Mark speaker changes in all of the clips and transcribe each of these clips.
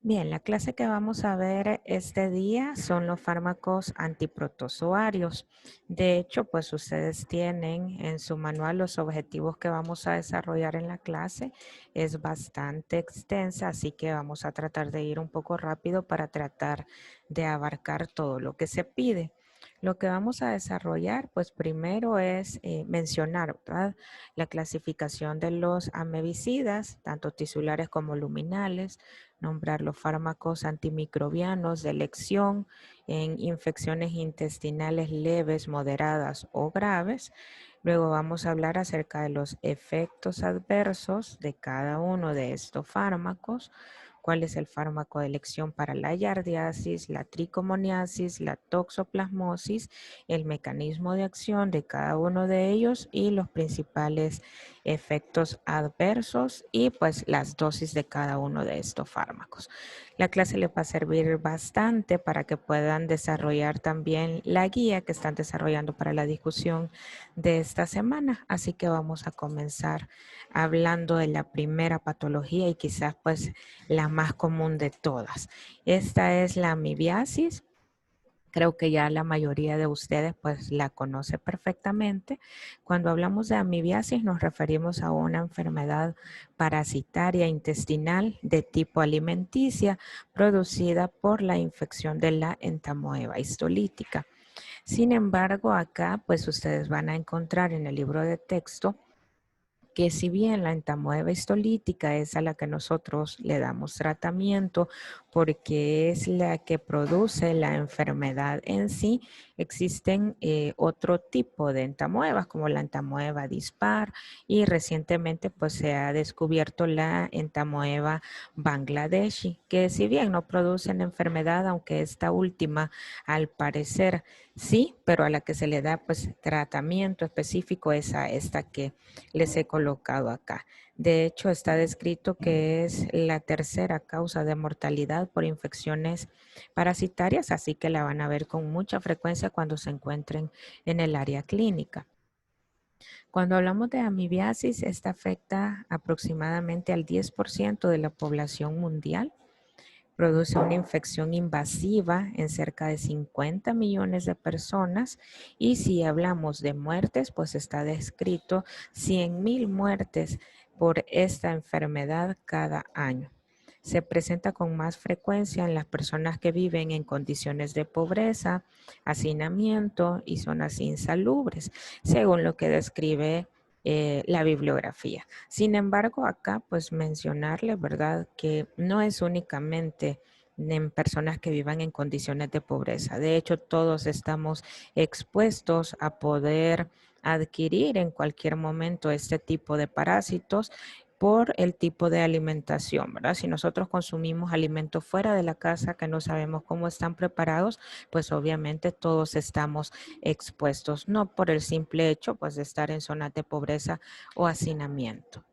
Speaker 1: Bien, la clase que vamos a ver este día son los fármacos antiprotozoarios. De hecho, pues ustedes tienen en su manual los objetivos que vamos a desarrollar en la clase. Es bastante extensa, así que vamos a tratar de ir un poco rápido para tratar de abarcar todo lo que se pide. Lo que vamos a desarrollar, pues primero es mencionar, ¿verdad?, la clasificación de los amebicidas, tanto tisulares como luminales, nombrar los fármacos antimicrobianos de elección en infecciones intestinales leves, moderadas o graves. Luego vamos a hablar acerca de los efectos adversos de cada uno de estos fármacos, cuál es el fármaco de elección para la yardiasis, la tricomoniasis, la toxoplasmosis, el mecanismo de acción de cada uno de ellos y los principales efectos adversos y pues las dosis de cada uno de estos fármacos. La clase les va a servir bastante para que puedan desarrollar también la guía que están desarrollando para la discusión de esta semana. Así que vamos a comenzar hablando de la primera patología y quizás pues la más común de todas. Esta es la amibiasis. Creo que ya la mayoría de ustedes pues la conoce perfectamente. Cuando hablamos de amibiasis nos referimos a una enfermedad parasitaria intestinal de tipo alimenticia producida por la infección de la entamoeba histolítica. Sin embargo, acá pues ustedes van a encontrar en el libro de texto que si bien la entamoeba histolítica es a la que nosotros le damos tratamiento porque es la que produce la enfermedad en sí, existen otro tipo de entamoebas como la entamoeba dispar y recientemente pues se ha descubierto la entamoeba bangladeshi, que si bien no producen enfermedad, aunque esta última al parecer sí, pero a la que se le da pues tratamiento específico es a esta que les he colocado acá. De hecho, está descrito que es la tercera causa de mortalidad por infecciones parasitarias, así que la van a ver con mucha frecuencia cuando se encuentren en el área clínica. Cuando hablamos de amibiasis, esta afecta aproximadamente al 10% de la población mundial. Produce una infección invasiva en cerca de 50 millones de personas y si hablamos de muertes, pues está descrito 100,000 muertes por esta enfermedad cada año. Se presenta con más frecuencia en las personas que viven en condiciones de pobreza, hacinamiento y zonas insalubres, según lo que describe la bibliografía. Sin embargo, acá pues mencionarle, ¿verdad?, que no es únicamente en personas que vivan en condiciones de pobreza. De hecho, todos estamos expuestos a poder adquirir en cualquier momento este tipo de parásitos por el tipo de alimentación, ¿verdad? Si nosotros consumimos alimentos fuera de la casa que no sabemos cómo están preparados, pues obviamente todos estamos expuestos, no por el simple hecho pues de estar en zonas de pobreza o hacinamiento.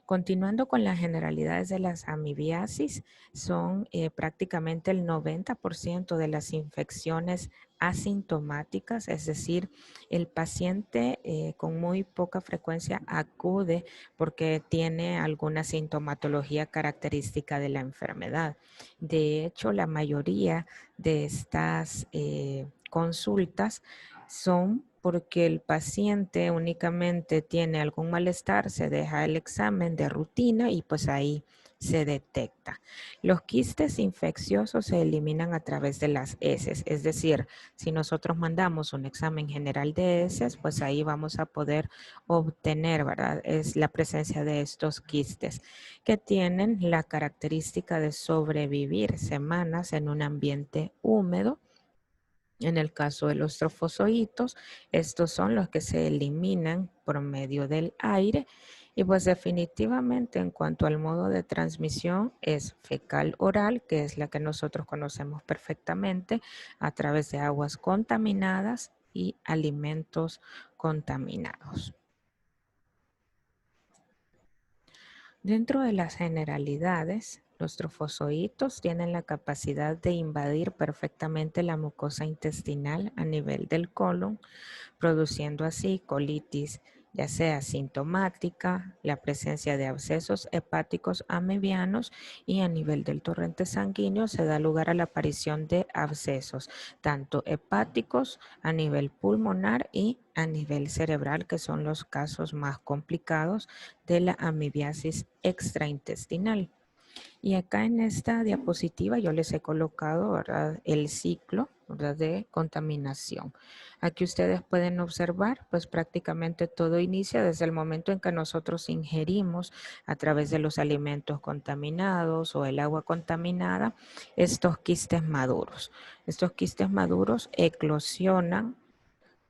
Speaker 1: Continuando con las generalidades de las amibiasis, son prácticamente el 90% de las infecciones asintomáticas, es decir, el paciente con muy poca frecuencia acude porque tiene alguna sintomatología característica de la enfermedad. De hecho, la mayoría de estas consultas son porque el paciente únicamente tiene algún malestar, se deja el examen de rutina y pues ahí se detecta. Los quistes infecciosos se eliminan a través de las heces, es decir, si nosotros mandamos un examen general de heces, pues ahí vamos a poder obtener, ¿verdad?, es la presencia de estos quistes que tienen la característica de sobrevivir semanas en un ambiente húmedo. En el caso de los trofozoitos, estos son los que se eliminan por medio del aire y pues definitivamente en cuanto al modo de transmisión es fecal oral, que es la que nosotros conocemos perfectamente a través de aguas contaminadas y alimentos contaminados. Dentro de las generalidades, los trofozoitos tienen la capacidad de invadir perfectamente la mucosa intestinal a nivel del colon, produciendo así colitis ya sea sintomática, la presencia de abscesos hepáticos amibianos y a nivel del torrente sanguíneo se da lugar a la aparición de abscesos, tanto hepáticos a nivel pulmonar y a nivel cerebral, que son los casos más complicados de la amibiasis extraintestinal. Y acá en esta diapositiva yo les he colocado, ¿verdad?, el ciclo, ¿verdad?, de contaminación. Aquí ustedes pueden observar, pues prácticamente todo inicia desde el momento en que nosotros ingerimos a través de los alimentos contaminados o el agua contaminada estos quistes maduros. Estos quistes maduros eclosionan,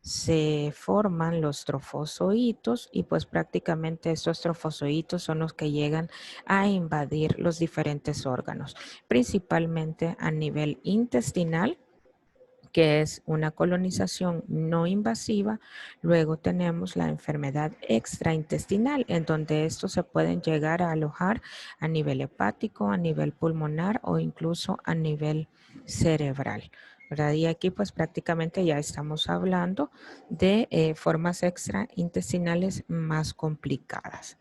Speaker 1: se forman los trofozoitos y pues prácticamente estos trofozoitos son los que llegan a invadir los diferentes órganos, principalmente a nivel intestinal, que es una colonización no invasiva. Luego tenemos la enfermedad extraintestinal, en donde estos se pueden llegar a alojar a nivel hepático, a nivel pulmonar o incluso a nivel cerebral, ¿verdad? Y aquí pues prácticamente ya estamos hablando de formas extraintestinales más complicadas.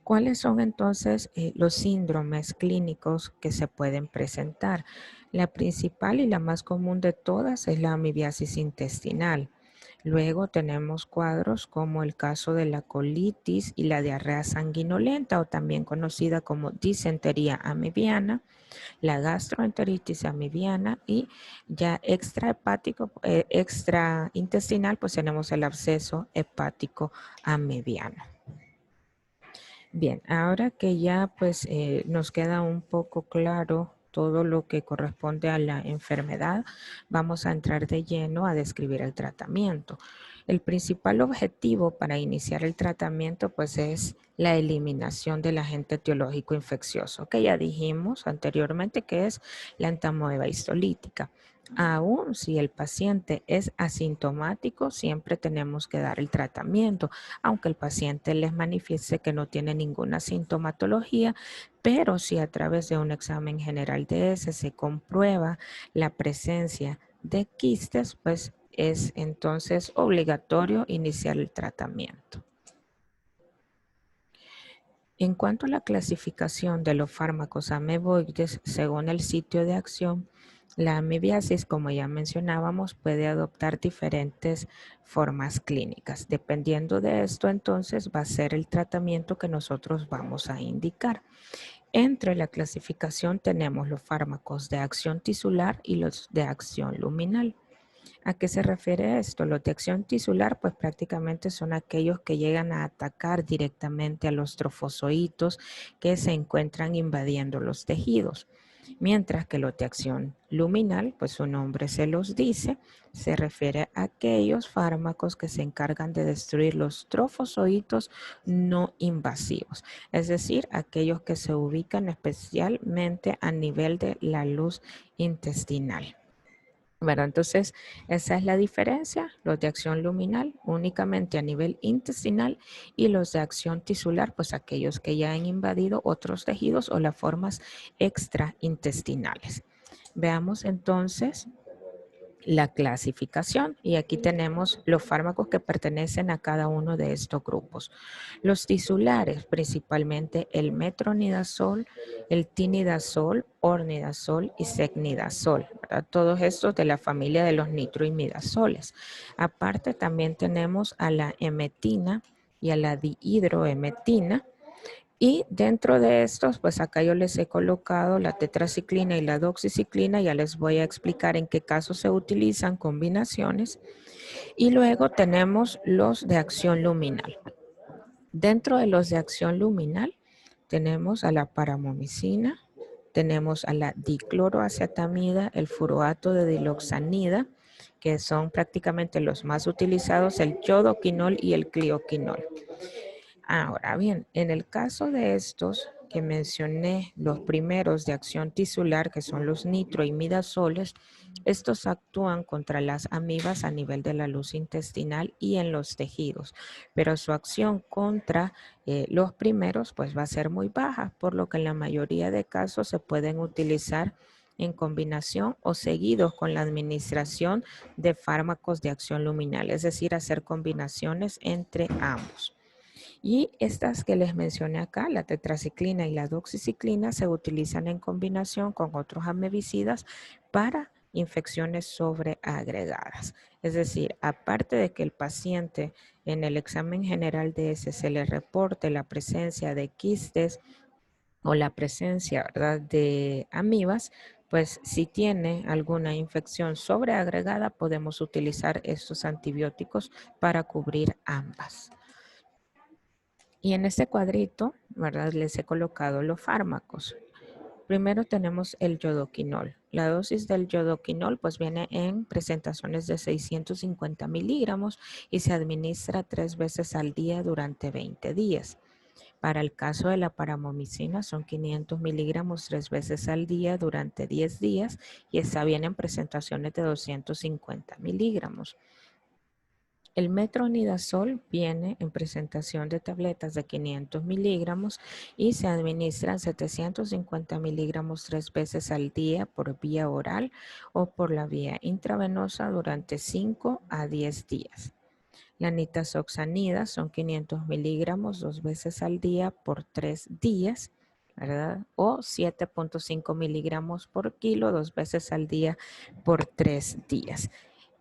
Speaker 1: ¿Cuáles son entonces los síndromes clínicos que se pueden presentar? La principal y la más común de todas es la amibiasis intestinal. Luego tenemos cuadros como el caso de la colitis y la diarrea sanguinolenta, o también conocida como disentería amibiana, la gastroenteritis amibiana, y ya extraintestinal, pues tenemos el absceso hepático amibiano. Bien, ahora que ya pues nos queda un poco claro todo lo que corresponde a la enfermedad, vamos a entrar de lleno a describir el tratamiento. El principal objetivo para iniciar el tratamiento pues es la eliminación del agente etiológico infeccioso, que ya dijimos anteriormente que es la entamoeba histolítica. Aún si el paciente es asintomático, siempre tenemos que dar el tratamiento, aunque el paciente les manifieste que no tiene ninguna sintomatología, pero si a través de un examen general de ese se comprueba la presencia de quistes, pues es entonces obligatorio iniciar el tratamiento. En cuanto a la clasificación de los fármacos ameboides según el sitio de acción, la amibiasis, como ya mencionábamos, puede adoptar diferentes formas clínicas. Dependiendo de esto, entonces, va a ser el tratamiento que nosotros vamos a indicar. Entre la clasificación tenemos los fármacos de acción tisular y los de acción luminal. ¿A qué se refiere esto? Los de acción tisular, pues prácticamente son aquellos que llegan a atacar directamente a los trofozoitos que se encuentran invadiendo los tejidos. Mientras que los de acción luminal, pues su nombre se los dice, se refiere a aquellos fármacos que se encargan de destruir los trofozoitos no invasivos, es decir, aquellos que se ubican especialmente a nivel de la luz intestinal. Bueno, entonces esa es la diferencia, los de acción luminal únicamente a nivel intestinal y los de acción tisular, pues aquellos que ya han invadido otros tejidos o las formas extraintestinales. Veamos entonces la clasificación y aquí tenemos los fármacos que pertenecen a cada uno de estos grupos. Los tisulares, principalmente el metronidazol, el tinidazol, ornidazol y secnidazol, ¿verdad? Todos estos de la familia de los nitroimidazoles. Aparte también tenemos a la emetina y a la dihidroemetina. Y dentro de estos, pues acá yo les he colocado la tetraciclina y la doxiciclina. Ya les voy a explicar en qué casos se utilizan combinaciones. Y luego tenemos los de acción luminal. Dentro de los de acción luminal tenemos a la paramomicina, tenemos a la dicloroacetamida, el furoato de diloxanida, que son prácticamente los más utilizados, el yodoquinol y el clioquinol. Ahora bien, en el caso de estos que mencioné, los primeros de acción tisular, que son los nitroimidazoles, estos actúan contra las amibas a nivel de la luz intestinal y en los tejidos, pero su acción contra los primeros pues va a ser muy baja, por lo que en la mayoría de casos se pueden utilizar en combinación o seguidos con la administración de fármacos de acción luminal, es decir, hacer combinaciones entre ambos. Y estas que les mencioné acá, la tetraciclina y la doxiciclina, se utilizan en combinación con otros amebicidas para infecciones sobreagregadas. Es decir, aparte de que el paciente en el examen general de ese se le reporte la presencia de quistes o la presencia, ¿verdad?, de amibas, pues si tiene alguna infección sobreagregada, podemos utilizar estos antibióticos para cubrir ambas. Y en este cuadrito, ¿verdad?, les he colocado los fármacos. Primero tenemos el yodoquinol. La dosis del yodoquinol pues viene en presentaciones de 650 miligramos y se administra 3 veces al día durante 20 días. Para el caso de la paramomicina son 500 miligramos 3 veces al día durante 10 días y esta viene en presentaciones de 250 miligramos. El metronidazol viene en presentación de tabletas de 500 miligramos y se administran 750 miligramos 3 veces al día por vía oral o por la vía intravenosa durante 5 a 10 días. La nitazoxanida son 500 miligramos 2 veces al día por 3 días, ¿verdad? O 7.5 miligramos por kilo 2 veces al día por 3 días.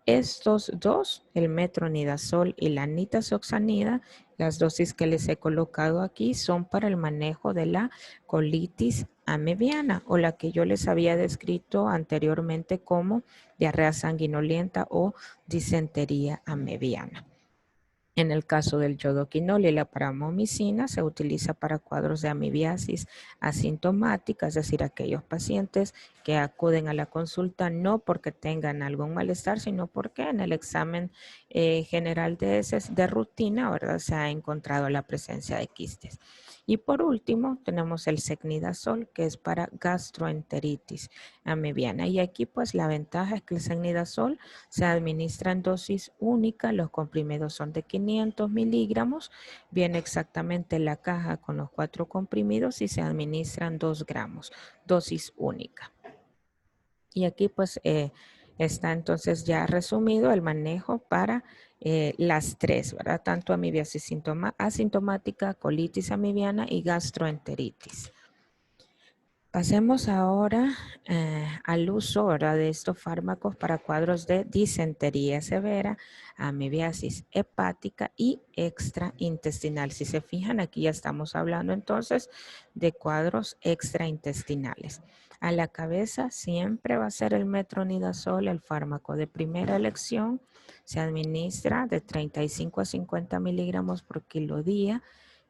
Speaker 1: Estos dos, el metronidazol y la nitazoxanida, las dosis que les he colocado aquí son para el manejo de la colitis amebiana o la que yo les había descrito anteriormente como diarrea sanguinolenta o disentería amebiana. En el caso del yodoquinol y la paramomicina se utiliza para cuadros de amibiasis asintomática, es decir, aquellos pacientes que acuden a la consulta no porque tengan algún malestar, sino porque en el examen general de rutina, ¿verdad?, se ha encontrado la presencia de quistes. Y por último, tenemos el secnidazol, que es para gastroenteritis amebiana. Y aquí, pues, la ventaja es que el secnidazol se administra en dosis única. Los comprimidos son de 500 miligramos. Viene exactamente la caja con los 4 comprimidos y se administran 2 gramos. Dosis única. Y aquí, pues, está entonces ya resumido el manejo para las tres, ¿verdad? Tanto amibiasis asintomática, colitis amibiana y gastroenteritis. Pasemos ahora al uso, ¿verdad?, de estos fármacos para cuadros de disentería severa, amibiasis hepática y extraintestinal. Si se fijan, aquí ya estamos hablando entonces de cuadros extraintestinales. A la cabeza siempre va a ser el metronidazol, el fármaco de primera elección. Se administra de 35 a 50 miligramos por kilo día.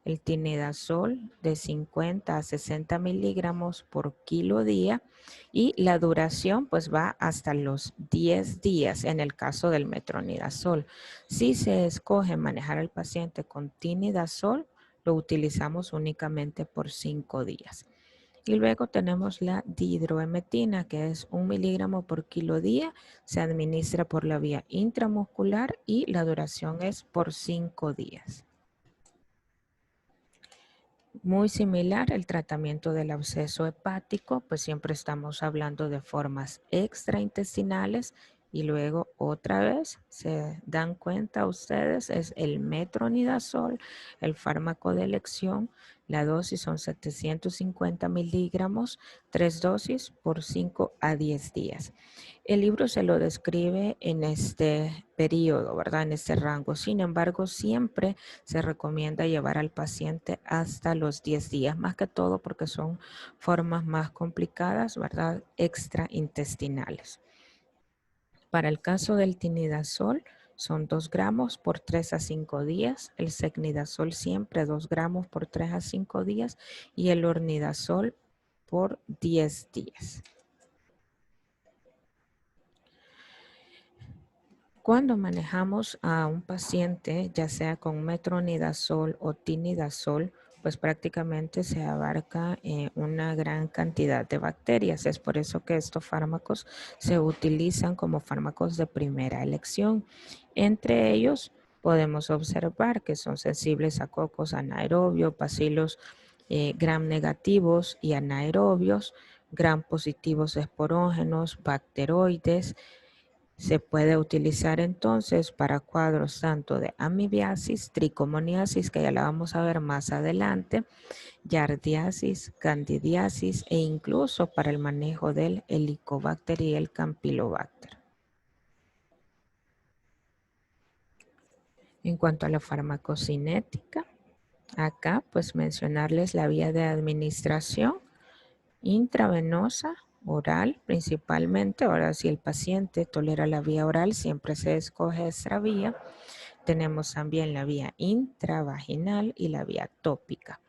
Speaker 1: El tinidazol de 50 a 60 miligramos por kilo día y la duración pues va hasta los 10 días en el caso del metronidazol. Si se escoge manejar al paciente con tinidazol, lo utilizamos únicamente por 5 días. Y luego tenemos la dihidroemetina, que es 1 miligramo por kilo día, se administra por la vía intramuscular y la duración es por 5 días. Muy similar el tratamiento del absceso hepático, pues siempre estamos hablando de formas extraintestinales y luego otra vez se dan cuenta ustedes es el metronidazol, el fármaco de elección. La dosis son 750 miligramos, 3 dosis por 5 a 10 días. El libro se lo describe en este periodo, ¿verdad? En este rango. Sin embargo, siempre se recomienda llevar al paciente hasta los 10 días, más que todo porque son formas más complicadas, ¿verdad?, extraintestinales. Para el caso del tinidazol, son 2 gramos por 3 a 5 días, el secnidazol siempre 2 gramos por 3 a 5 días y el ornidazol por 10 días. Cuando manejamos a un paciente, ya sea con metronidazol o tinidazol, pues prácticamente se abarca una gran cantidad de bacterias. Es por eso que estos fármacos se utilizan como fármacos de primera elección. Entre ellos podemos observar que son sensibles a cocos anaerobios, bacilos gram negativos y anaerobios, gram positivos esporógenos, bacteroides. Se puede utilizar entonces para cuadros tanto de amibiasis, tricomoniasis, que ya la vamos a ver más adelante, yardiasis, candidiasis e incluso para el manejo del helicobacter y el campylobacter. En cuanto a la farmacocinética, acá pues mencionarles la vía de administración intravenosa, oral principalmente. Ahora, si el paciente tolera la vía oral, siempre se escoge esta vía. Tenemos también la vía intravaginal y la vía tópica.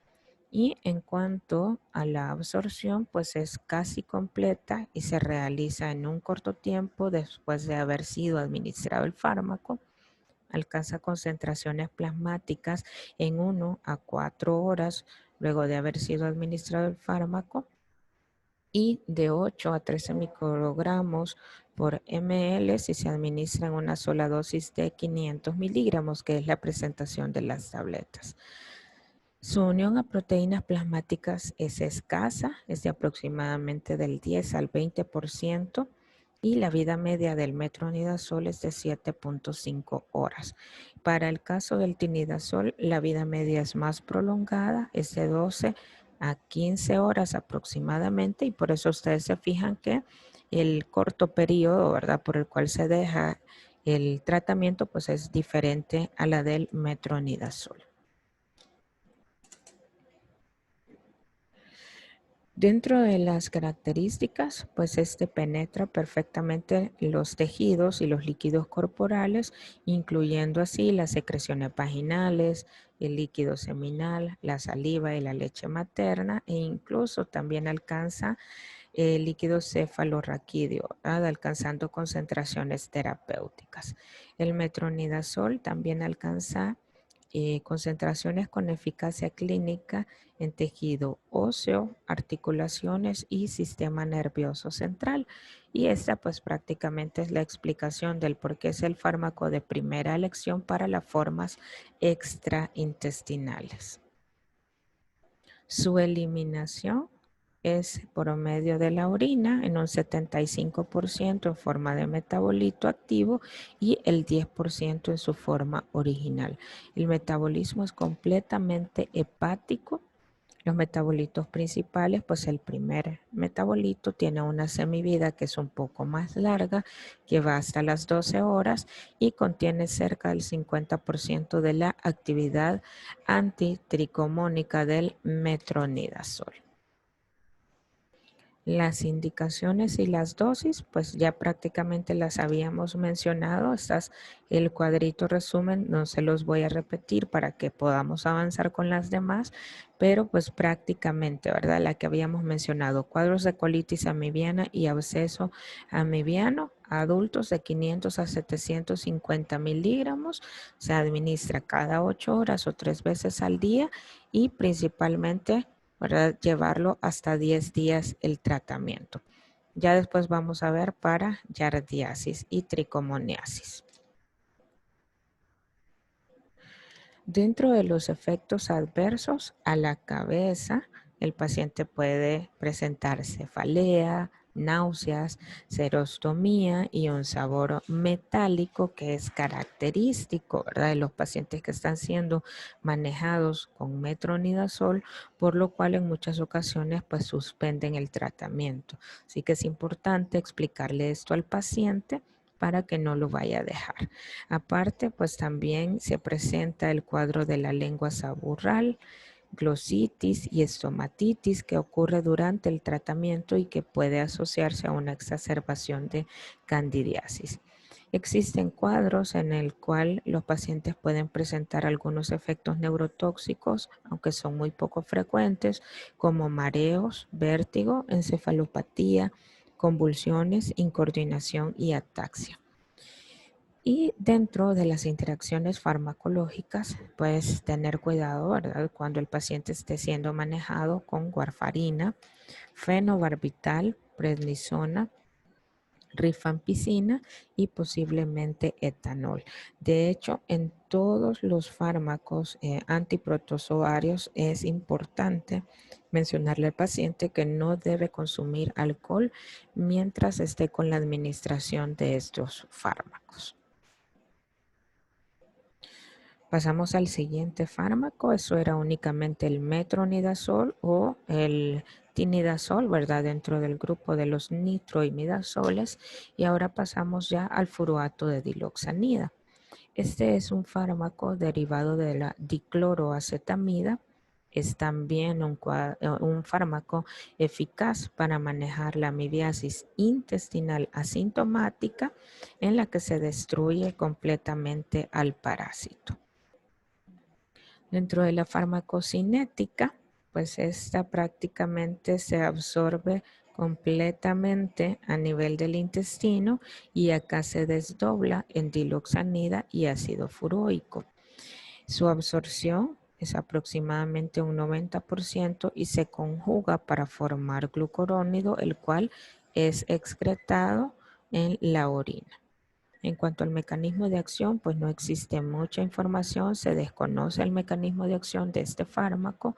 Speaker 1: Y en cuanto a la absorción, pues es casi completa y se realiza en un corto tiempo después de haber sido administrado el fármaco. Alcanza concentraciones plasmáticas en 1 a 4 horas luego de haber sido administrado el fármaco y de 8 a 13 microgramos por ml si se administra en una sola dosis de 500 miligramos, que es la presentación de las tabletas. Su unión a proteínas plasmáticas es escasa, es de aproximadamente del 10 al 20%, y la vida media del metronidazol es de 7.5 horas. Para el caso del tinidazol, la vida media es más prolongada, es de 12 a 15 horas aproximadamente, y por eso ustedes se fijan que el corto periodo, ¿verdad?, por el cual se deja el tratamiento, pues es diferente a la del metronidazol. Dentro de las características, pues este penetra perfectamente los tejidos y los líquidos corporales, incluyendo así las secreciones vaginales, el líquido seminal, la saliva y la leche materna, e incluso también alcanza el líquido cefalorraquídeo, alcanzando concentraciones terapéuticas. El metronidazol también alcanza concentraciones con eficacia clínica en tejido óseo, articulaciones y sistema nervioso central. Y esta pues prácticamente es la explicación del por qué es el fármaco de primera elección para las formas extraintestinales. Su eliminación es por medio de la orina en un 75% en forma de metabolito activo y el 10% en su forma original. El metabolismo es completamente hepático. Los metabolitos principales, pues el primer metabolito tiene una semivida que es un poco más larga, que va hasta las 12 horas y contiene cerca del 50% de la actividad antitricomónica del metronidazol. Las indicaciones y las dosis, pues ya prácticamente las habíamos mencionado. Estas, el cuadrito resumen, no se los voy a repetir para que podamos avanzar con las demás, pero pues prácticamente, ¿verdad? La que habíamos mencionado, cuadros de colitis amibiana y absceso amibiano, adultos de 500 a 750 miligramos, se administra cada 8 horas o 3 veces al día y principalmente, ¿verdad?, llevarlo hasta 10 días el tratamiento. Ya después vamos a ver para yardiasis y tricomoniasis. Dentro de los efectos adversos a la cabeza, el paciente puede presentar cefalea, náuseas, serostomía y un sabor metálico que es característico, ¿verdad?, de los pacientes que están siendo manejados con metronidazol, por lo cual en muchas ocasiones pues suspenden el tratamiento. Así que es importante explicarle esto al paciente para que no lo vaya a dejar. Aparte, pues también se presenta el cuadro de la lengua saburral, glositis y estomatitis que ocurre durante el tratamiento y que puede asociarse a una exacerbación de candidiasis. Existen cuadros en el cual los pacientes pueden presentar algunos efectos neurotóxicos, aunque son muy poco frecuentes, como mareos, vértigo, encefalopatía, convulsiones, incoordinación y ataxia. Y dentro de las interacciones farmacológicas, puedes tener cuidado, ¿verdad?, cuando el paciente esté siendo manejado con warfarina, fenobarbital, prednisona, rifampicina y posiblemente etanol. De hecho, en todos los fármacos antiprotozoarios es importante mencionarle al paciente que no debe consumir alcohol mientras esté con la administración de estos fármacos. Pasamos al siguiente fármaco. Eso era únicamente el metronidazol o el tinidazol, ¿verdad? Dentro del grupo de los nitroimidazoles. Y ahora pasamos ya al furoato de diloxanida. Este es un fármaco derivado de la dicloroacetamida. Es también un fármaco eficaz para manejar la amibiasis intestinal asintomática en la que se destruye completamente al parásito. Dentro de la farmacocinética, pues esta prácticamente se absorbe completamente a nivel del intestino y acá se desdobla en diloxanida y ácido furoico. Su absorción es aproximadamente un 90% y se conjuga para formar glucurónido, el cual es excretado en la orina. En cuanto al mecanismo de acción, pues no existe mucha información, se desconoce el mecanismo de acción de este fármaco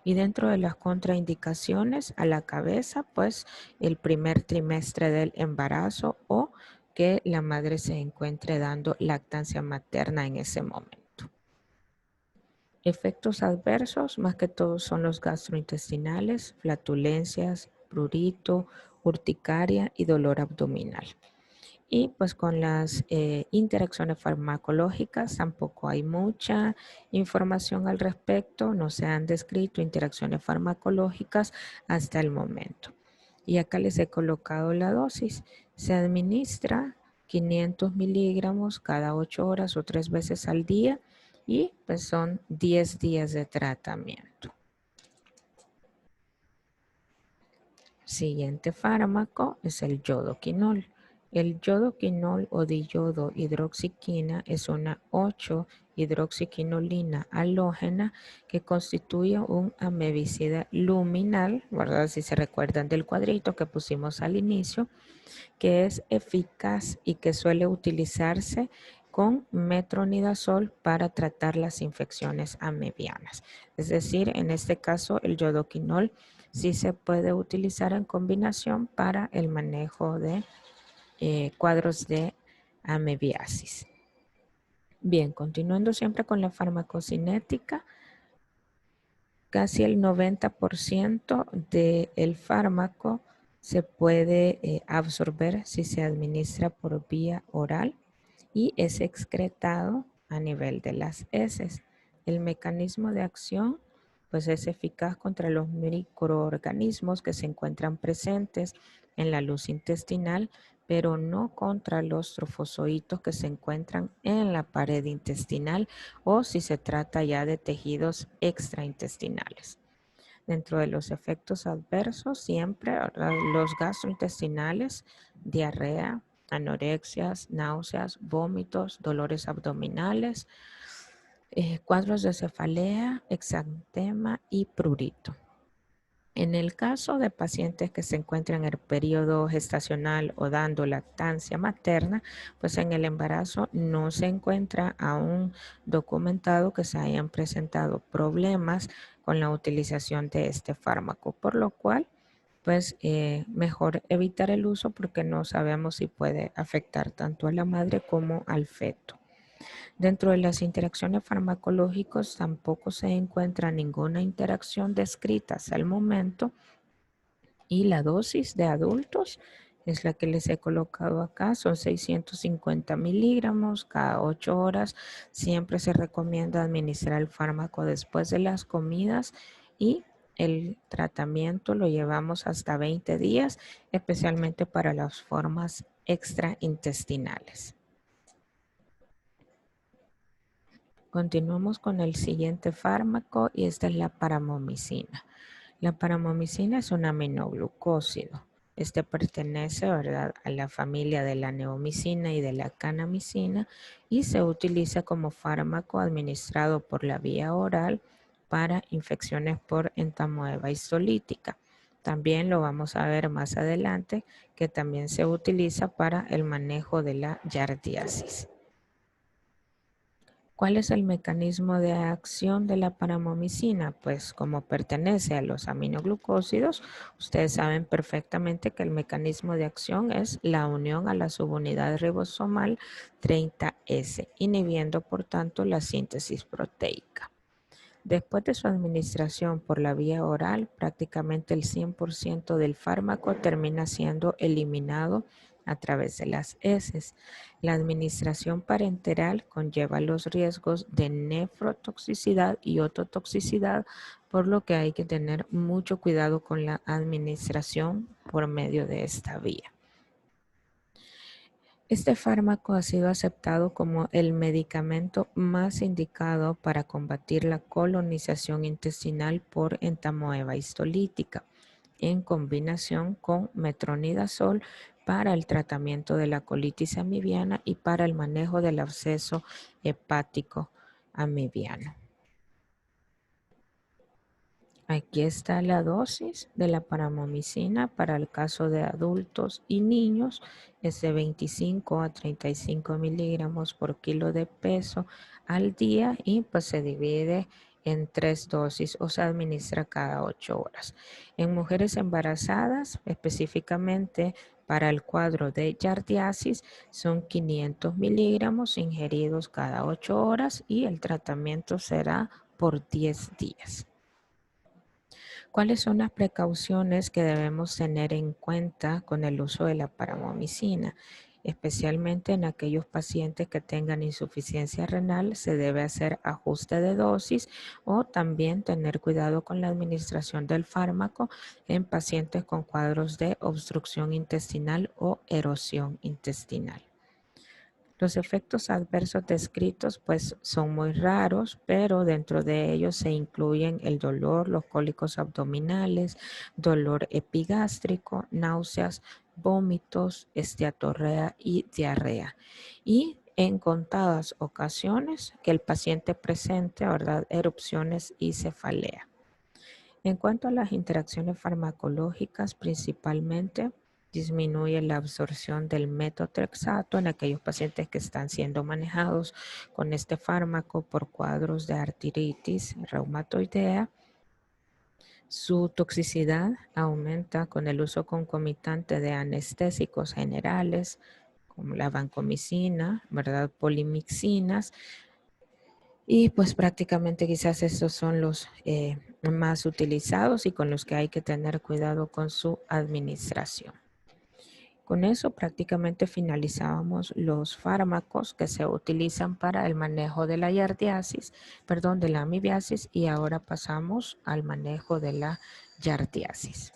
Speaker 1: y dentro de las contraindicaciones a la cabeza, pues el primer trimestre del embarazo o que la madre se encuentre dando lactancia materna en ese momento. Efectos adversos, más que todo son los gastrointestinales, flatulencias, prurito, urticaria y dolor abdominal. Y pues con las interacciones farmacológicas tampoco hay mucha información al respecto, no se han descrito interacciones farmacológicas hasta el momento. Y acá les he colocado la dosis. Se administra 500 miligramos cada 8 horas o 3 veces al día y pues son 10 días de tratamiento. Siguiente fármaco es el yodoquinol. El yodoquinol o diyodo hidroxiquina es una 8-hidroxiquinolina halógena que constituye un amebicida luminal, ¿verdad? Si se recuerdan del cuadrito que pusimos al inicio, que es eficaz y que suele utilizarse con metronidazol para tratar las infecciones amebianas. Es decir, en este caso el yodoquinol sí se puede utilizar en combinación para el manejo de cuadros de amebiasis. Bien, continuando siempre con la farmacocinética, casi el 90% del fármaco se puede absorber si se administra por vía oral y es excretado a nivel de las heces. El mecanismo de acción pues es eficaz contra los microorganismos que se encuentran presentes en la luz intestinal, pero no contra los trofozoitos que se encuentran en la pared intestinal o si se trata ya de tejidos extraintestinales. Dentro de los efectos adversos, siempre los gastrointestinales, diarrea, anorexias, náuseas, vómitos, dolores abdominales, cuadros de cefalea, exantema y prurito. En el caso de pacientes que se encuentran en el periodo gestacional o dando lactancia materna, pues en el embarazo no se encuentra aún documentado que se hayan presentado problemas con la utilización de este fármaco, por lo cual pues mejor evitar el uso porque no sabemos si puede afectar tanto a la madre como al feto. Dentro de las interacciones farmacológicas tampoco se encuentra ninguna interacción descrita hasta el momento y la dosis de adultos es la que les he colocado acá, son 650 miligramos cada 8 horas. Siempre se recomienda administrar el fármaco después de las comidas y el tratamiento lo llevamos hasta 20 días, especialmente para las formas extraintestinales. Continuamos con el siguiente fármaco y esta es la paramomicina. La paramomicina es un aminoglucósido. Este pertenece, ¿verdad?, a la familia de la neomicina y de la canamicina y se utiliza como fármaco administrado por la vía oral para infecciones por entamoeba histolítica. También lo vamos a ver más adelante que también se utiliza para el manejo de la yardiasis. ¿Cuál es el mecanismo de acción de la paramomicina? Pues como pertenece a los aminoglucósidos, ustedes saben perfectamente que el mecanismo de acción es la unión a la subunidad ribosomal 30S, inhibiendo por tanto la síntesis proteica. Después de su administración por la vía oral, prácticamente el 100% del fármaco termina siendo eliminado a través de las heces. La administración parenteral conlleva los riesgos de nefrotoxicidad y ototoxicidad, por lo que hay que tener mucho cuidado con la administración por medio de esta vía. Este fármaco ha sido aceptado como el medicamento más indicado para combatir la colonización intestinal por entamoeba histolítica, en combinación con metronidazol para el tratamiento de la colitis amibiana y para el manejo del absceso hepático amibiano. Aquí está la dosis de la paramomicina para el caso de adultos y niños. Es de 25 a 35 miligramos por kilo de peso al día y pues se divide en 3 dosis o se administra cada 8 horas. En mujeres embarazadas, específicamente para el cuadro de yardiasis, son 500 miligramos ingeridos cada 8 horas y el tratamiento será por 10 días. ¿Cuáles son las precauciones que debemos tener en cuenta con el uso de la paramomicina? Especialmente en aquellos pacientes que tengan insuficiencia renal, se debe hacer ajuste de dosis o también tener cuidado con la administración del fármaco en pacientes con cuadros de obstrucción intestinal o erosión intestinal. Los efectos adversos descritos pues son muy raros, pero dentro de ellos se incluyen el dolor, los cólicos abdominales, dolor epigástrico, náuseas, vómitos, esteatorrea y diarrea. Y en contadas ocasiones que el paciente presente, ¿verdad?, erupciones y cefalea. En cuanto a las interacciones farmacológicas, principalmente disminuye la absorción del metotrexato en aquellos pacientes que están siendo manejados con este fármaco por cuadros de artritis reumatoidea. Su toxicidad aumenta con el uso concomitante de anestésicos generales como la vancomicina, ¿verdad?, polimixinas, y pues prácticamente quizás estos son los más utilizados y con los que hay que tener cuidado con su administración. Con eso prácticamente finalizábamos los fármacos que se utilizan para el manejo de la yardiasis, perdón, de la amibiasis, y ahora pasamos al manejo de la yardiasis.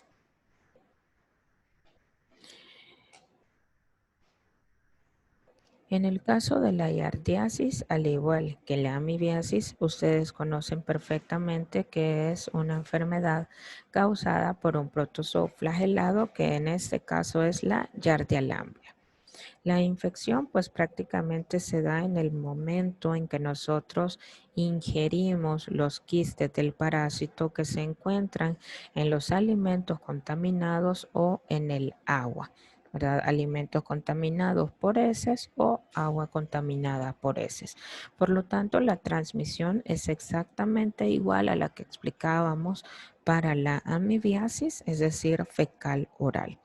Speaker 1: En el caso de la yardiasis, al igual que la amibiasis, ustedes conocen perfectamente que es una enfermedad causada por un protozoo flagelado, que en este caso es la Yardia lamblia. La infección pues prácticamente se da en el momento en que nosotros ingerimos los quistes del parásito que se encuentran en los alimentos contaminados o en el agua, ¿verdad? Alimentos contaminados por heces o agua contaminada por heces. Por lo tanto, la transmisión es exactamente igual a la que explicábamos para la amibiasis, es decir, fecal oral.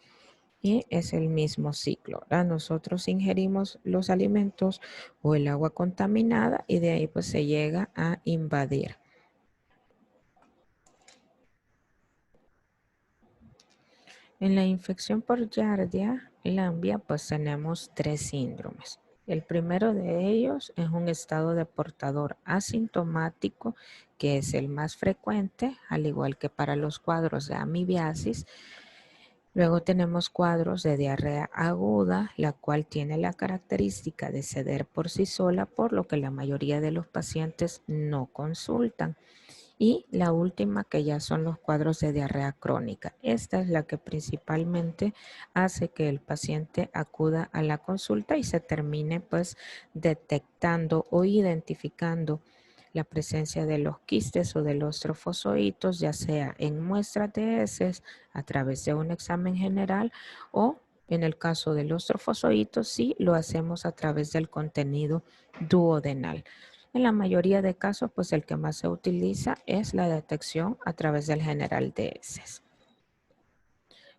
Speaker 1: Y es el mismo ciclo, ¿verdad? Nosotros ingerimos los alimentos o el agua contaminada y de ahí pues se llega a invadir. En la infección por Yardia lamblia pues tenemos 3 síndromes. El primero de ellos es un estado de portador asintomático, que es el más frecuente, al igual que para los cuadros de amibiasis. Luego tenemos cuadros de diarrea aguda, la cual tiene la característica de ceder por sí sola, por lo que la mayoría de los pacientes no consultan. Y la última, que ya son los cuadros de diarrea crónica. Esta es la que principalmente hace que el paciente acuda a la consulta y se termine pues detectando o identificando la presencia de los quistes o de los trofozoitos, ya sea en muestras de heces a través de un examen general o en el caso de los trofozoitos, sí lo hacemos a través del contenido duodenal. En la mayoría de casos, pues el que más se utiliza es la detección a través del general de heces.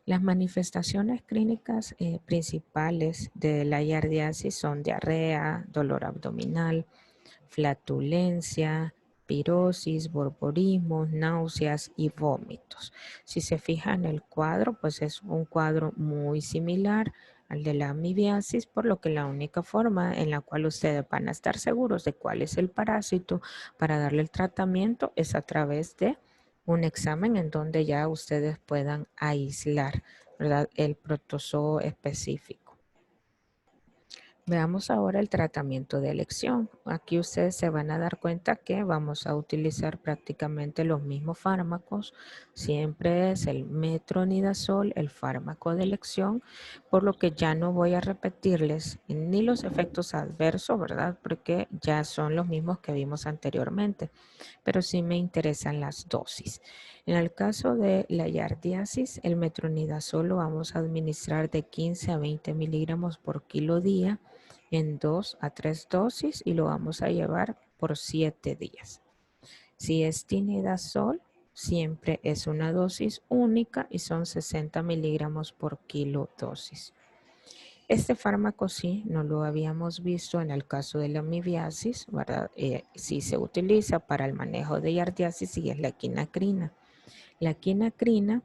Speaker 1: Las manifestaciones clínicas principales de la yardiasis son diarrea, dolor abdominal, flatulencia, pirosis, borborismos, náuseas y vómitos. Si se fija en el cuadro, pues es un cuadro muy similar al de la amibiasis, por lo que la única forma en la cual ustedes van a estar seguros de cuál es el parásito para darle el tratamiento es a través de un examen en donde ya ustedes puedan aislar, ¿verdad?, el protozoo específico. Veamos ahora el tratamiento de elección. Aquí ustedes se van a dar cuenta que vamos a utilizar prácticamente los mismos fármacos. Siempre es el metronidazol, el fármaco de elección, por lo que ya no voy a repetirles ni los efectos adversos, ¿verdad? Porque ya son los mismos que vimos anteriormente, pero sí me interesan las dosis. En el caso de la yardiasis, el metronidazol lo vamos a administrar de 15 a 20 miligramos por kilo día en 2 a 3 dosis y lo vamos a llevar por 7 días. Si es tinidazol, siempre es una dosis única y son 60 miligramos por kilo dosis. Este fármaco sí no lo habíamos visto en el caso de la amibiasis, ¿verdad? Sí se utiliza para el manejo de yardiasis y es la quinacrina. La quinacrina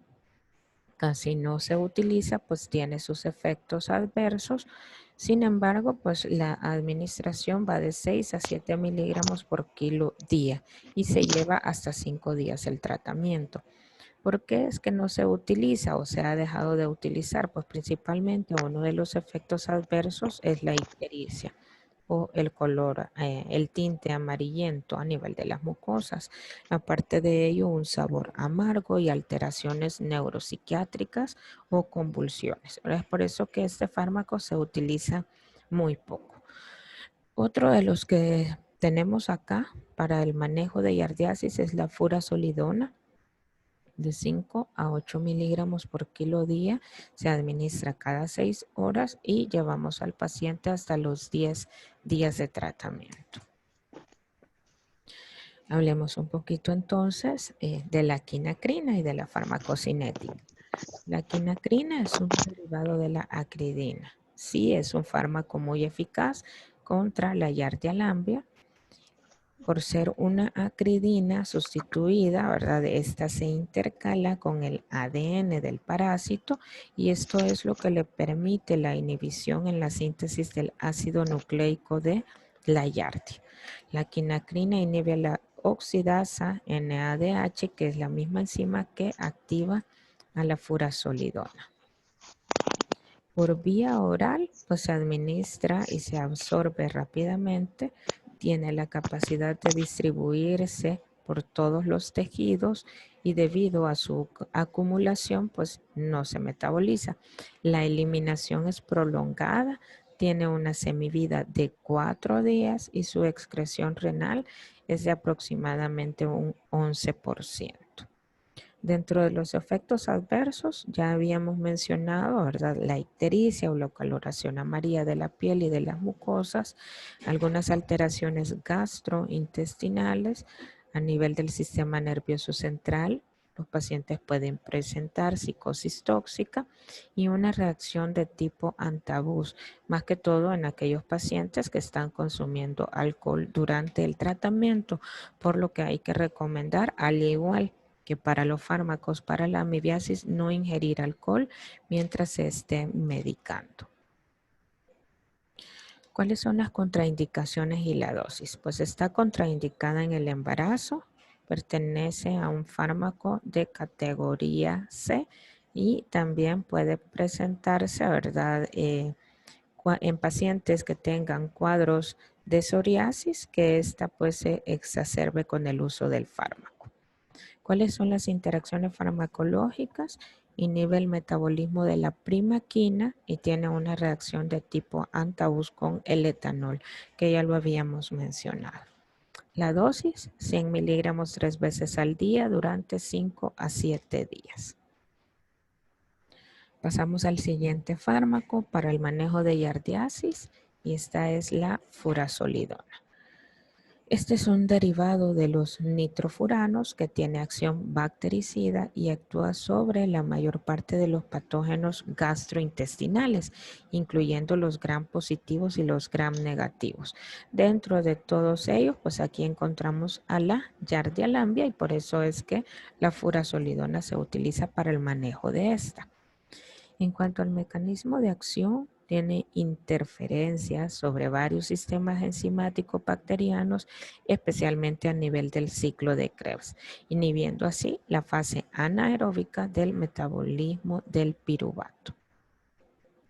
Speaker 1: casi no se utiliza, pues tiene sus efectos adversos. Sin embargo, pues la administración va de 6 a 7 miligramos por kilo día y se lleva hasta 5 días el tratamiento. ¿Por qué es que no se utiliza o se ha dejado de utilizar? Pues principalmente uno de los efectos adversos es la ictericia o el color, el tinte amarillento a nivel de las mucosas. Aparte de ello, un sabor amargo y alteraciones neuropsiquiátricas o convulsiones. Es por eso que este fármaco se utiliza muy poco. Otro de los que tenemos acá para el manejo de yardiasis es la furazolidona de 5 a 8 miligramos por kilo día. Se administra cada 6 horas y llevamos al paciente hasta los 10 días de tratamiento. Hablemos un poquito entonces de la quinacrina y de la farmacocinética. La quinacrina es un derivado de la acridina. Sí, es un fármaco muy eficaz contra la Yardia lamblia. Por ser una acridina sustituida, ¿verdad? Esta se intercala con el ADN del parásito y esto es lo que le permite la inhibición en la síntesis del ácido nucleico de la Yardia. La quinacrina inhibe la oxidasa NADH, que es la misma enzima que activa a la furazolidona. Por vía oral, pues se administra y se absorbe rápidamente, tiene la capacidad de distribuirse por todos los tejidos y debido a su acumulación, pues no se metaboliza. La eliminación es prolongada, tiene una semivida de 4 días y su excreción renal es de aproximadamente un 11%. Dentro de los efectos adversos, ya habíamos mencionado, ¿verdad?, la ictericia o la coloración amarilla de la piel y de las mucosas, algunas alteraciones gastrointestinales a nivel del sistema nervioso central. Los pacientes pueden presentar psicosis tóxica y una reacción de tipo antabús, más que todo en aquellos pacientes que están consumiendo alcohol durante el tratamiento, por lo que hay que recomendar, al igual que para los fármacos para la amibiasis, no ingerir alcohol mientras se esté medicando. ¿Cuáles son las contraindicaciones y la dosis? Pues está contraindicada en el embarazo, pertenece a un fármaco de categoría C y también puede presentarse, ¿verdad?, en pacientes que tengan cuadros de psoriasis, que esta pues se exacerbe con el uso del fármaco. ¿Cuáles son las interacciones farmacológicas? Inhibe el metabolismo de la primaquina y tiene una reacción de tipo antabús con el etanol, que ya lo habíamos mencionado. La dosis, 100 miligramos 3 veces al día durante 5 a 7 días. Pasamos al siguiente fármaco para el manejo de yardiasis y esta es la furazolidona. Este es un derivado de los nitrofuranos que tiene acción bactericida y actúa sobre la mayor parte de los patógenos gastrointestinales, incluyendo los gram positivos y los gram negativos. Dentro de todos ellos, pues aquí encontramos a la Giardia lamblia y por eso es que la furazolidona se utiliza para el manejo de esta. En cuanto al mecanismo de acción, tiene interferencias sobre varios sistemas enzimáticos bacterianos, especialmente a nivel del ciclo de Krebs, inhibiendo así la fase anaeróbica del metabolismo del piruvato.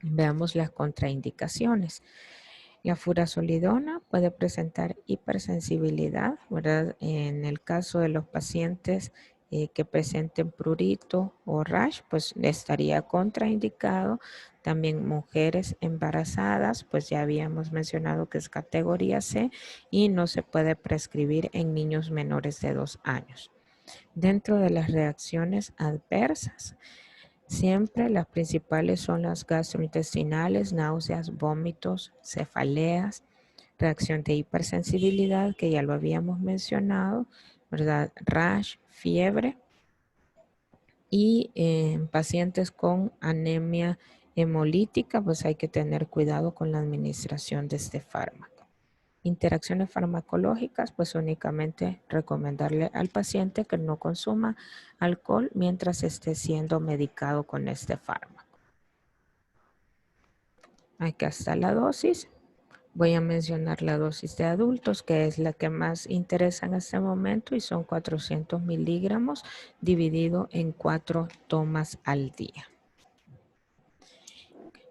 Speaker 1: Veamos las contraindicaciones. La furazolidona puede presentar hipersensibilidad, ¿verdad? En el caso de los pacientes que presenten prurito o rash, pues estaría contraindicado. También mujeres embarazadas, pues ya habíamos mencionado que es categoría C y no se puede prescribir en niños menores de 2 años. Dentro de las reacciones adversas, siempre las principales son las gastrointestinales, náuseas, vómitos, cefaleas, reacción de hipersensibilidad, que ya lo habíamos mencionado, ¿verdad? Rash, fiebre y en pacientes con anemia hemolítica, pues hay que tener cuidado con la administración de este fármaco. Interacciones farmacológicas, pues únicamente recomendarle al paciente que no consuma alcohol mientras esté siendo medicado con este fármaco. Aquí está la dosis. Voy a mencionar la dosis de adultos, que es la que más interesa en este momento y son 400 miligramos dividido en 4 tomas al día.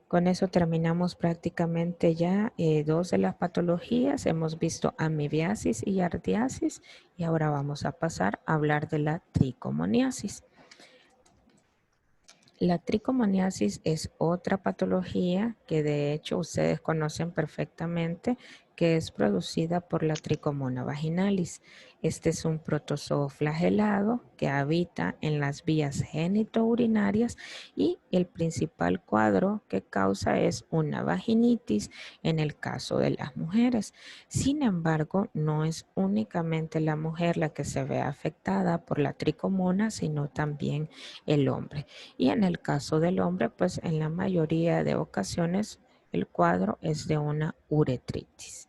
Speaker 1: Con eso terminamos prácticamente ya 2 de las patologías. Hemos visto amibiasis y yardiasis y ahora vamos a pasar a hablar de la tricomoniasis. La tricomoniasis es otra patología que de hecho ustedes conocen perfectamente, que es producida por la tricomona vaginalis. Este es un protozoo flagelado que habita en las vías genitourinarias y el principal cuadro que causa es una vaginitis en el caso de las mujeres. Sin embargo, no es únicamente la mujer la que se ve afectada por la tricomona, sino también el hombre. Y en el caso del hombre, pues en la mayoría de ocasiones el cuadro es de una uretritis.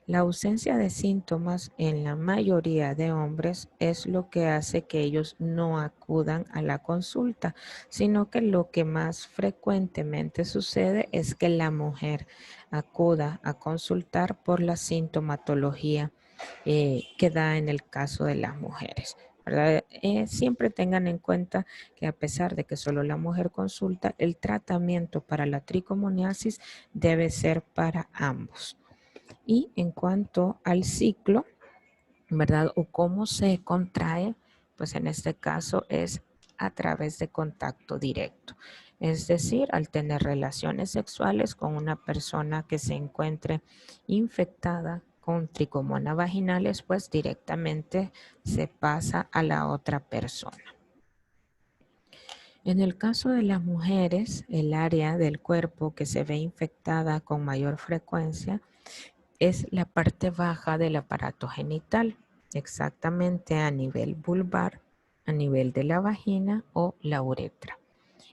Speaker 1: La ausencia de síntomas en la mayoría de hombres es lo que hace que ellos no acudan a la consulta, sino que lo que más frecuentemente sucede es que la mujer acuda a consultar por la sintomatología que da en el caso de las mujeres. Siempre tengan en cuenta que a pesar de que solo la mujer consulta, el tratamiento para la tricomoniasis debe ser para ambos. Y en cuanto al ciclo, ¿verdad? O cómo se contrae, pues en este caso es a través de contacto directo. Es decir, al tener relaciones sexuales con una persona que se encuentre infectada con tricomona vaginales, pues directamente se pasa a la otra persona. En el caso de las mujeres, el área del cuerpo que se ve infectada con mayor frecuencia es la parte baja del aparato genital, exactamente a nivel vulvar, a nivel de la vagina o la uretra.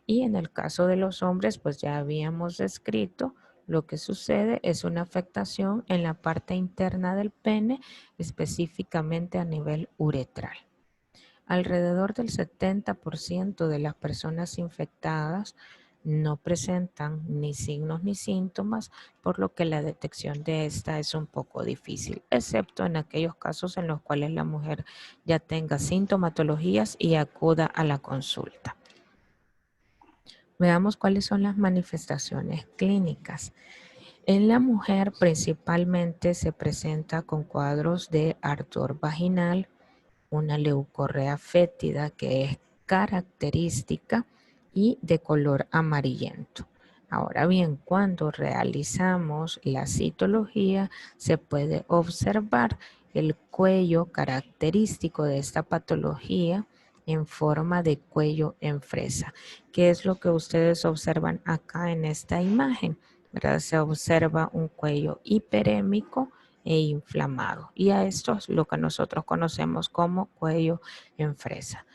Speaker 1: Y en el caso de los hombres, pues ya habíamos descrito lo que sucede es una afectación en la parte interna del pene, específicamente a nivel uretral. Alrededor del 70% de las personas infectadas no presentan ni signos ni síntomas, por lo que la detección de esta es un poco difícil, excepto en aquellos casos en los cuales la mujer ya tenga sintomatologías y acuda a la consulta. Veamos cuáles son las manifestaciones clínicas. En la mujer principalmente se presenta con cuadros de ardor vaginal, una leucorrea fétida que es característica y de color amarillento. Ahora bien, cuando realizamos la citología, se puede observar el cuello característico de esta patología en forma de cuello en fresa, que es lo que ustedes observan acá en esta imagen, ¿verdad? Se observa un cuello hiperémico e inflamado. Y a esto es lo que nosotros conocemos como cuello en fresa.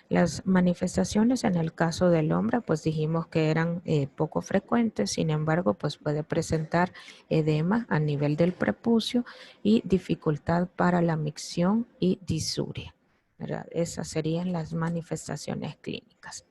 Speaker 1: Las manifestaciones en el caso del hombre, pues dijimos que eran poco frecuentes, sin embargo, pues puede presentar edema a nivel del prepucio y dificultad para la micción y disuria, ¿verdad? Esas serían las manifestaciones clínicas.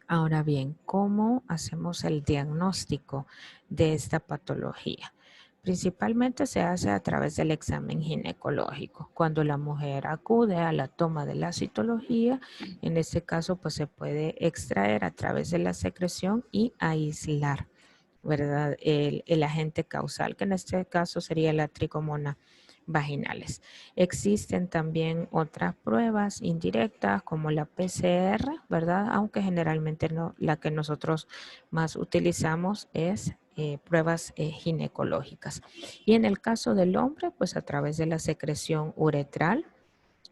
Speaker 1: Ahora bien, ¿cómo hacemos el diagnóstico de esta patología? Principalmente se hace a través del examen ginecológico. Cuando la mujer acude a la toma de la citología, en este caso pues se puede extraer a través de la secreción y aislar, ¿verdad? El agente causal, que en este caso sería la tricomona vaginales. Existen también otras pruebas indirectas como la PCR, ¿verdad? Aunque generalmente no, la que nosotros más utilizamos es pruebas ginecológicas. Y en el caso del hombre, pues a través de la secreción uretral,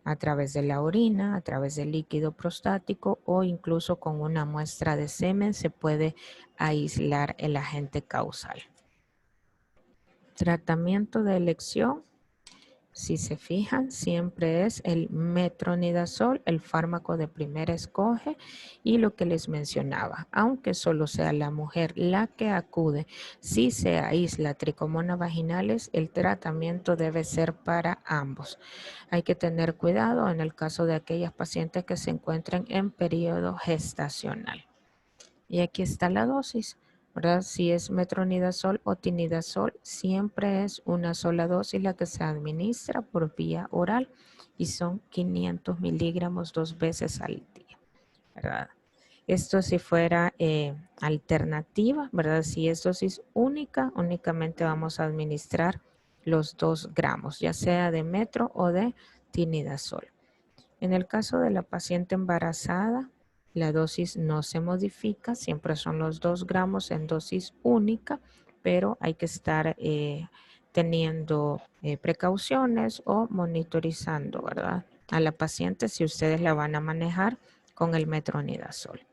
Speaker 1: a través de la orina, a través del líquido prostático o incluso con una muestra de semen se puede aislar el agente causal. Tratamiento de elección. Si se fijan, siempre es el metronidazol, el fármaco de primera escoge, y lo que les mencionaba, aunque solo sea la mujer la que acude, si se aísla tricomona vaginales, el tratamiento debe ser para ambos. Hay que tener cuidado en el caso de aquellas pacientes que se encuentren en periodo gestacional. Y aquí está la dosis, ¿verdad? Si es metronidazol o tinidazol, siempre es una sola dosis la que se administra por vía oral y son 500 miligramos 2 veces al día, ¿verdad? Esto si fuera alternativa, ¿verdad? Si es dosis única, únicamente vamos a administrar los 2 gramos, ya sea de metro o de tinidazol. En el caso de la paciente embarazada, la dosis no se modifica, siempre son los 2 gramos en dosis única, pero hay que estar teniendo precauciones o monitorizando, ¿verdad? A la paciente si ustedes la van a manejar con el metronidazol.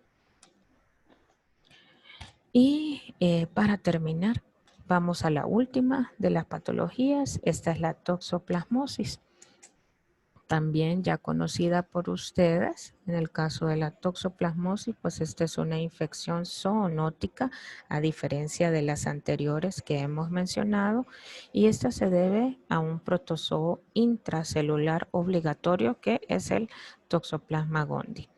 Speaker 1: Y para terminar, vamos a la última de las patologías. Esta es la toxoplasmosis, también ya conocida por ustedes. En el caso de la toxoplasmosis, pues esta es una infección zoonótica, a diferencia de las anteriores que hemos mencionado, y esta se debe a un protozoo intracelular obligatorio que es el Toxoplasma gondii.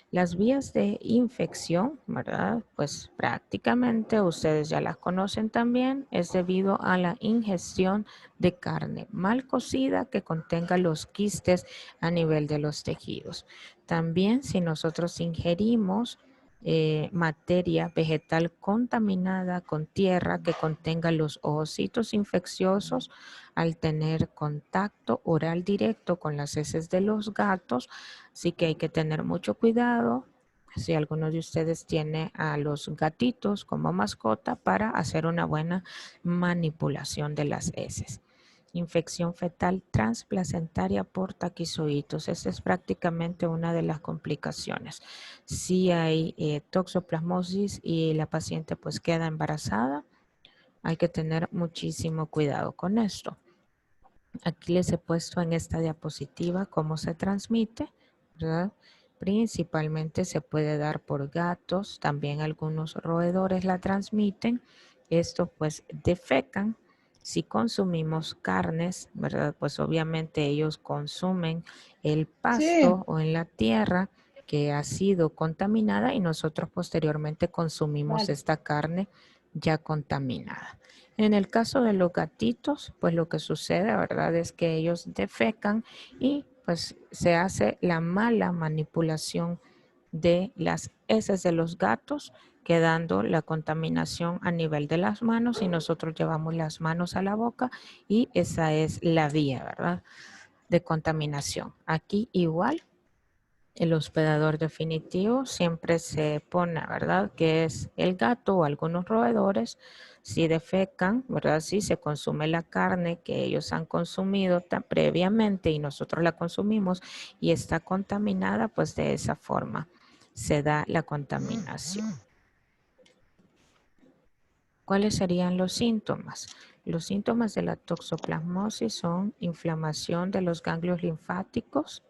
Speaker 1: Las vías de infección, ¿verdad? Pues prácticamente ustedes ya las conocen también, es debido a la ingestión de carne mal cocida que contenga los quistes a nivel de los tejidos. También si nosotros ingerimos materia vegetal contaminada con tierra que contenga los ovocitos infecciosos, al tener contacto oral directo con las heces de los gatos, así que hay que tener mucho cuidado si alguno de ustedes tiene a los gatitos como mascota para hacer una buena manipulación de las heces. Infección fetal transplacentaria por taquizoides. Esa es prácticamente una de las complicaciones. Si hay toxoplasmosis y la paciente pues queda embarazada, hay que tener muchísimo cuidado con esto. Aquí les he puesto en esta diapositiva cómo se transmite, ¿verdad? Principalmente se puede dar por gatos, también algunos roedores la transmiten. Estos pues defecan. Si consumimos carnes, ¿verdad? Pues obviamente ellos consumen el
Speaker 2: Sí,
Speaker 1: pasto o en la tierra que ha sido contaminada y nosotros posteriormente consumimos
Speaker 2: vale.
Speaker 1: esta carne ya contaminada. En el caso de los gatitos, pues lo que sucede, ¿verdad? Es que ellos defecan y pues se hace la mala manipulación de las heces de los gatos, quedando la contaminación a nivel de las manos y nosotros llevamos las manos a la boca y esa es la vía, ¿verdad? De contaminación. Aquí igual el hospedador definitivo siempre se pone, ¿verdad? Que es el gato o algunos roedores. Si defecan, ¿verdad? Si se consume la carne que ellos han consumido previamente y nosotros la consumimos y está contaminada, pues de esa forma se da la contaminación. ¿Cuáles serían los síntomas? Los síntomas de la toxoplasmosis son inflamación de los ganglios linfáticos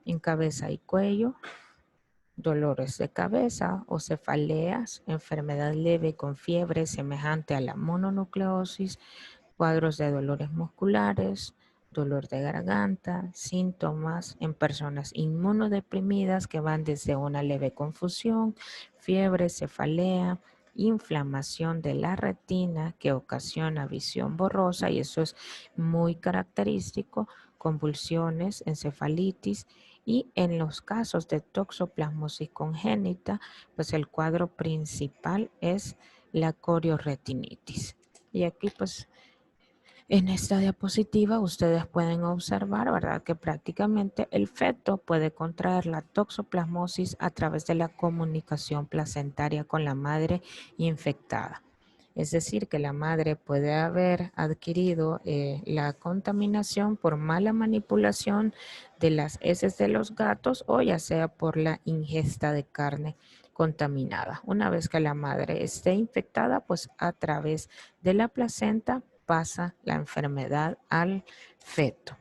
Speaker 1: en cabeza y cuello, dolores de cabeza o cefaleas, enfermedad leve con fiebre semejante a la mononucleosis, cuadros de dolores musculares, dolor de garganta, síntomas en personas inmunodeprimidas que van desde una leve confusión, fiebre, cefalea, inflamación de la retina que ocasiona visión borrosa y eso es muy característico, convulsiones, encefalitis y en los casos de toxoplasmosis congénita, pues el cuadro principal es la corioretinitis. Y aquí pues en esta diapositiva ustedes pueden observar, ¿verdad?, que prácticamente el feto puede contraer la toxoplasmosis a través de la comunicación placentaria con la madre infectada. Es decir, que la madre puede haber adquirido la contaminación por mala manipulación de las heces de los gatos o ya sea por la ingesta de carne contaminada. Una vez que la madre esté infectada, pues a través de la placenta pasa la enfermedad al feto.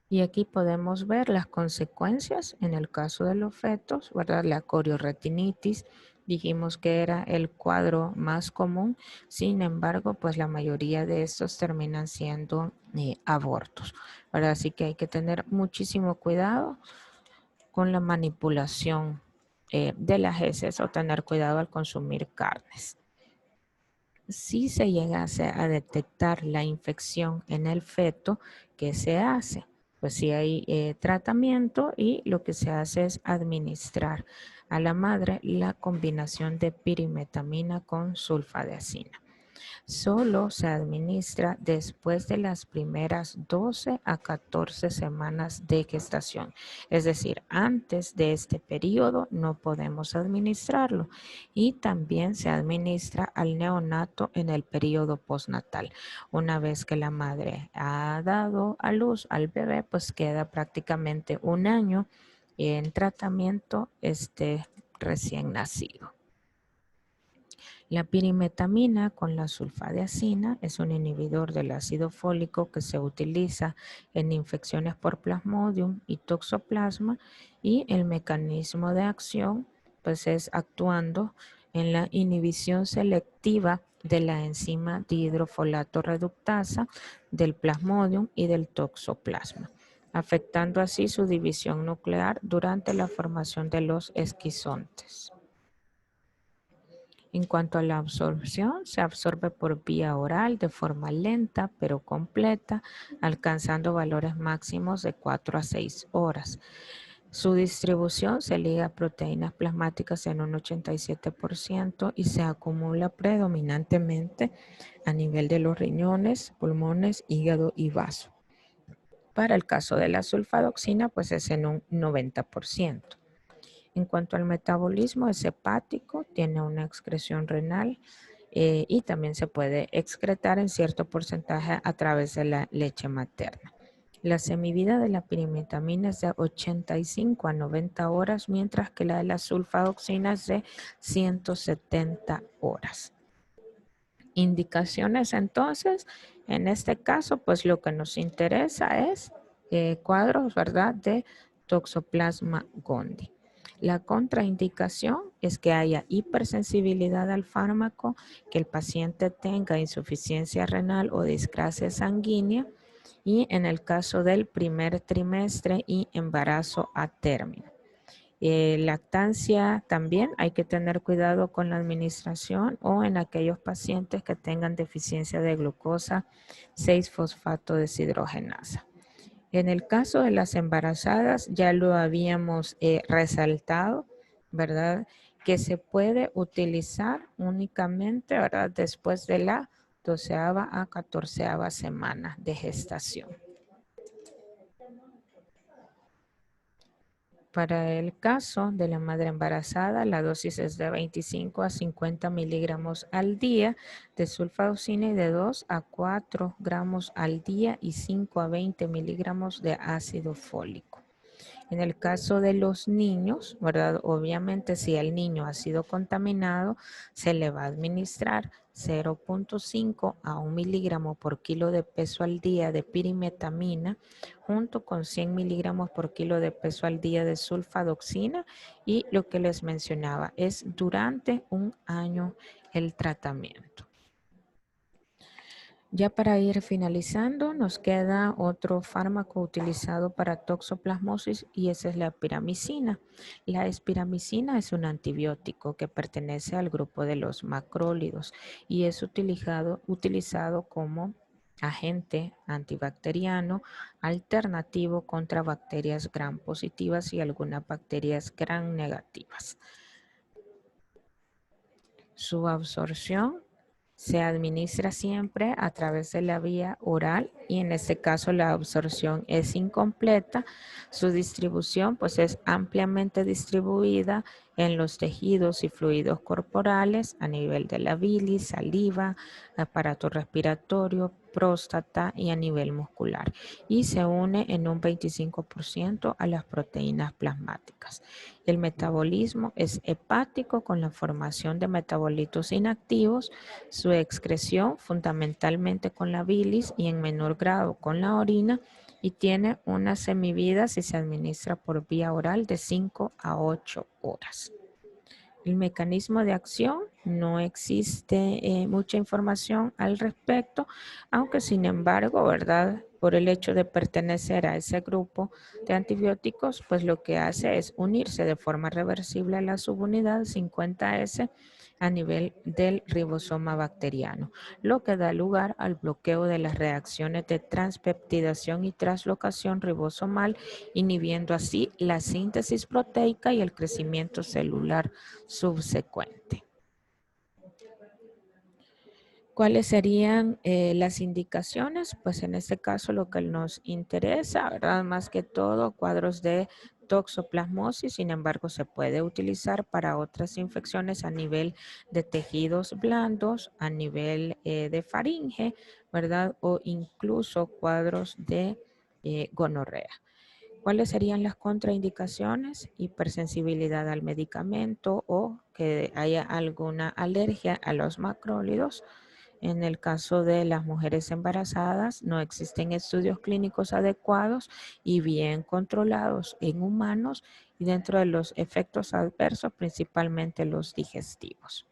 Speaker 1: Y aquí podemos ver las consecuencias en el caso de los fetos, ¿verdad? La corioretinitis, dijimos que era el cuadro más común, sin embargo, pues la mayoría de estos terminan siendo abortos, ¿verdad? Así que hay que tener muchísimo cuidado con la manipulación de las heces o tener cuidado al consumir carnes. Si se llegase a detectar la infección en el feto, ¿qué se hace? Pues si hay tratamiento y lo que se hace es administrar a la madre la combinación de pirimetamina con sulfadacina. Solo se administra después de las primeras 12 a 14 semanas de gestación. Es decir, antes de este periodo no podemos administrarlo. Y también se administra al neonato en el periodo postnatal. Una vez que la madre ha dado a luz al bebé, pues queda prácticamente un año en tratamiento recién nacido. La pirimetamina con la sulfadiazina es un inhibidor del ácido fólico que se utiliza en infecciones por Plasmodium y toxoplasma y el mecanismo de acción pues es actuando en la inhibición selectiva de la enzima dihidrofolato reductasa del Plasmodium y del toxoplasma, afectando así su división nuclear durante la formación de los esquizontes. En cuanto a la absorción, se absorbe por vía oral de forma lenta pero completa, alcanzando valores máximos de 4 a 6 horas. Su distribución se liga a proteínas plasmáticas en un 87% y se acumula predominantemente a nivel de los riñones, pulmones, hígado y vaso. Para el caso de la sulfadoxina, pues es en un 90%. En cuanto al metabolismo, es hepático, tiene una excreción renal y también se puede excretar en cierto porcentaje a través de la leche materna. La semivida de la pirimetamina es de 85 a 90 horas, mientras que la de la sulfadoxina es de 170 horas. Indicaciones entonces, en este caso, pues lo que nos interesa es cuadros, ¿verdad?, de Toxoplasma gondii. La contraindicación es que haya hipersensibilidad al fármaco, que el paciente tenga insuficiencia renal o discrasia sanguínea y en el caso del primer trimestre y embarazo a término. Lactancia también hay que tener cuidado con la administración o en aquellos pacientes que tengan deficiencia de glucosa 6-fosfato deshidrogenasa. En el caso de las embarazadas, ya lo habíamos resaltado, ¿verdad? Que se puede utilizar únicamente, ¿verdad?, después de la 12ª a 14ª semana de gestación. Para el caso de la madre embarazada, la dosis es de 25 a 50 miligramos al día de sulfadoxina y de 2 a 4 gramos al día y 5 a 20 miligramos de ácido fólico. En el caso de los niños, ¿verdad? Obviamente si el niño ha sido contaminado, se le va a administrar 0.5 a 1 miligramo por kilo de peso al día de pirimetamina, junto con 100 miligramos por kilo de peso al día de sulfadoxina, y lo que les mencionaba es durante un año el tratamiento. Ya para ir finalizando, nos queda otro fármaco utilizado para toxoplasmosis y esa es la espiramicina. La espiramicina es un antibiótico que pertenece al grupo de los macrólidos y es utilizado como agente antibacteriano alternativo contra bacterias gram positivas y algunas bacterias gram negativas. Su absorción se administra siempre a través de la vía oral y en este caso la absorción es incompleta. Su distribución pues es ampliamente distribuida en los tejidos y fluidos corporales a nivel de la bilis, saliva, aparato respiratorio, próstata y a nivel muscular, y se une en un 25% a las proteínas plasmáticas. El metabolismo es hepático con la formación de metabolitos inactivos, su excreción fundamentalmente con la bilis y en menor grado con la orina, y tiene una semivida si se administra por vía oral de 5 a 8 horas. El mecanismo de acción, no existe mucha información al respecto, aunque sin embargo, ¿verdad? Por el hecho de pertenecer a ese grupo de antibióticos, pues lo que hace es unirse de forma reversible a la subunidad 50S a nivel del ribosoma bacteriano, lo que da lugar al bloqueo de las reacciones de transpeptidación y translocación ribosomal, inhibiendo así la síntesis proteica y el crecimiento celular subsecuente. ¿Cuáles serían las indicaciones? Pues en este caso lo que nos interesa, ¿verdad? Más que todo cuadros de toxoplasmosis, sin embargo se puede utilizar para otras infecciones a nivel de tejidos blandos, a nivel de faringe, ¿verdad? O incluso cuadros de gonorrea. ¿Cuáles serían las contraindicaciones? Hipersensibilidad al medicamento o que haya alguna alergia a los macrólidos. En el caso de las mujeres embarazadas, no existen estudios clínicos adecuados y bien controlados en humanos, y dentro de los efectos adversos, principalmente los digestivos.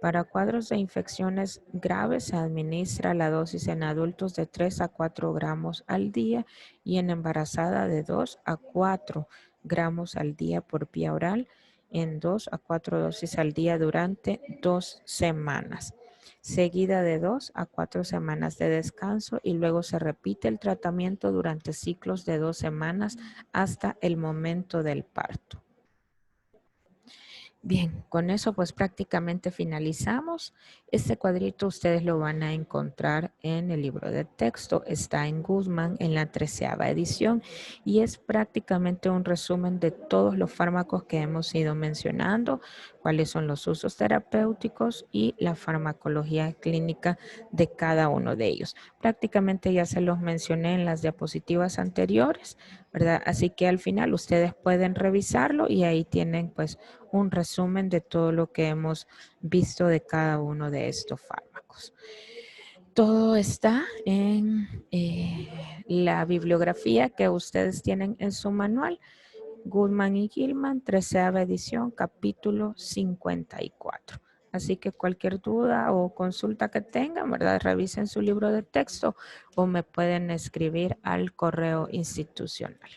Speaker 1: Para cuadros de infecciones graves se administra la dosis en adultos de 3 a 4 gramos al día y en embarazada de 2 a 4 gramos al día por vía oral en 2 a 4 dosis al día durante 2 semanas, seguida de 2 a 4 semanas de descanso, y luego se repite el tratamiento durante ciclos de 2 semanas hasta el momento del parto. Bien, con eso pues prácticamente finalizamos. Este cuadrito ustedes lo van a encontrar en el libro de texto, está en Goodman en la 13ª edición y es prácticamente un resumen de todos los fármacos que hemos ido mencionando, cuáles son los usos terapéuticos y la farmacología clínica de cada uno de ellos. Prácticamente ya se los mencioné en las diapositivas anteriores, ¿verdad? Así que al final ustedes pueden revisarlo y ahí tienen pues un resumen de todo lo que hemos visto de cada uno de estos fármacos. Todo está en la bibliografía que ustedes tienen en su manual. Goodman y Gilman, 13ª edición, capítulo 54. Así que cualquier duda o consulta que tengan, ¿verdad? Revisen su libro de texto o me pueden escribir al correo institucional.